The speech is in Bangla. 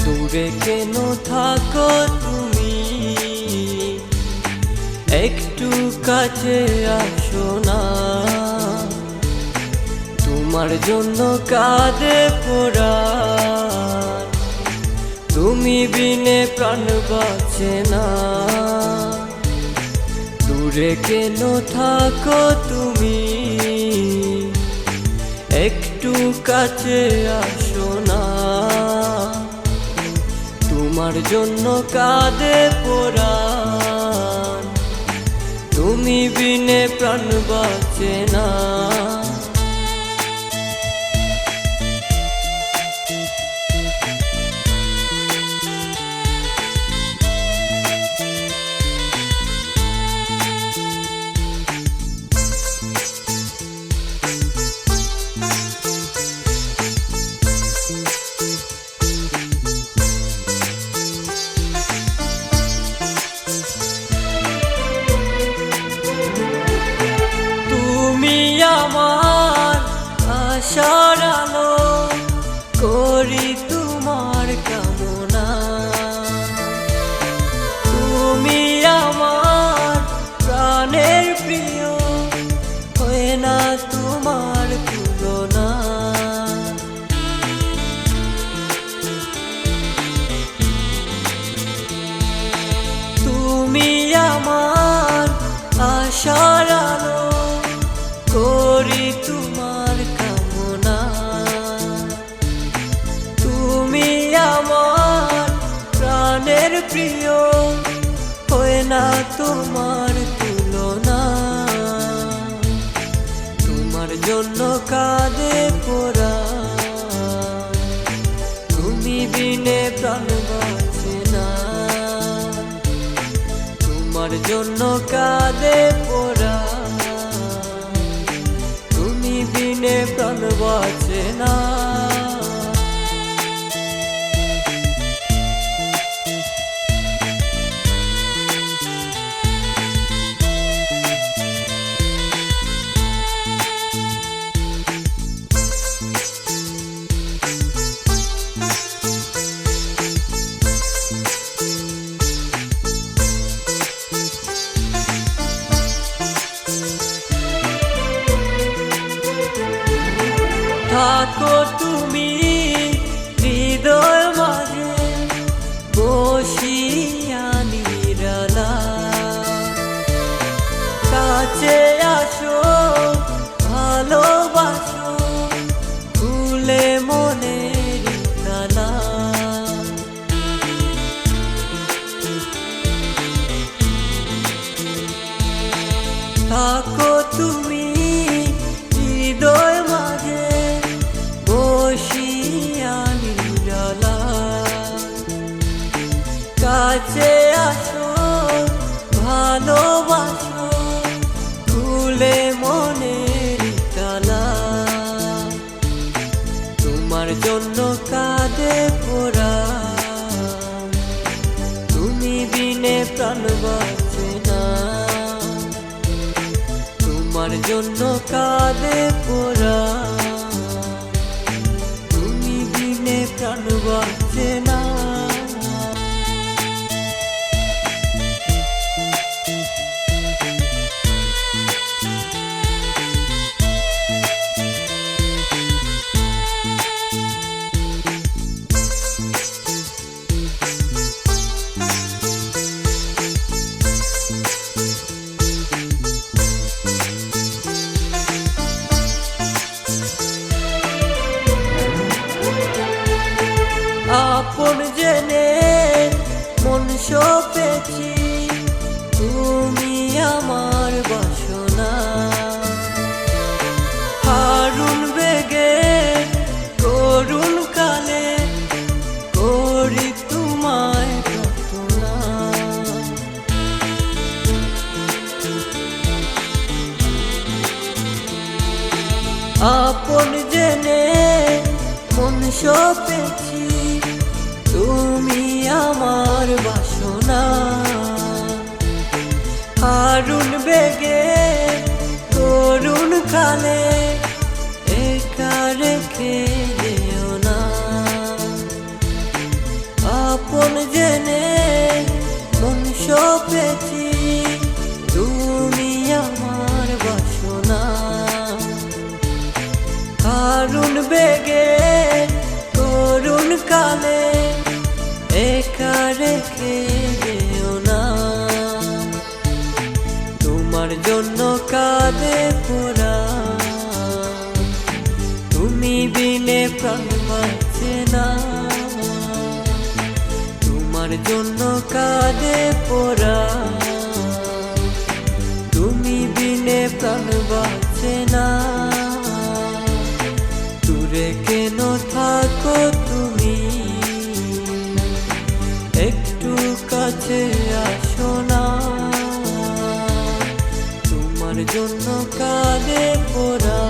দূরে কেন থাকো তুমি, একটু কাছে আসো না। তোমার জন্য কাঁদে প্রাণ, তুমি বিনে প্রাণ বাঁচে না। দূরে কেন থাকো তুমি, একটু কাছে আসো না। তোমার জন্য কাঁদে প্রাণ, তুমি বিনে প্রাণ বাঁচে না। আমার আশার আলো, করি তোমার কামনা। তুমি আমার প্রাণের প্রিয়, হয় না তোমার তুলনা। তুমি আমার আশার আলো, করি তোমার কামনা। তুমি আমার প্রাণের প্রিয়, হয় না তোমার তুলনা। তোমার জন্য কাঁদে প্রাণ, তুমি বিনে প্রাণ বাঁচে না। তোমার জন্য কাঁদে প্রাণ, বিনে প্রাণ বাঁচে না। থাকো তুমি হৃদয় মাঝে বসিয়া নিরালা, কাছে আসো ভালোবাসো খুলে মনের তালা। থাকো তুমি হৃদয় মাঝে বসিয়া নিরালা, কাছে আসো ভালোবাসো খুলে মনের তালা। তোমার জন্য কাঁদে প্রাণ, তুমি বিনে প্রাণ বাঁচে না। তোমার জন্য কাঁদে প্রাণ, তুমি বিনে প্রাণ বাঁচে না। আপন আপন জেনে মন সপেছি, তুমি আমার বাসনা। হারুন বেগে করুণ কালে একা রেখে যেও না। আপন জেনে মন সপেছি, তুমি আমার বাসনা। হারুন বেগে করুণ কালে একা রেখে যেও না। তোমার জন্য কাঁদে পোড়া, তুমি বিনে প্রাণ বাঁচে না। তোমার জন্য কাঁদে পোড়া, তুমি বিনে প্রাণ বাঁচে না। দূরে কেন থাকো তুমি, একটু কাছে আসো না। তোমার জন্য কাঁদে পোড়া।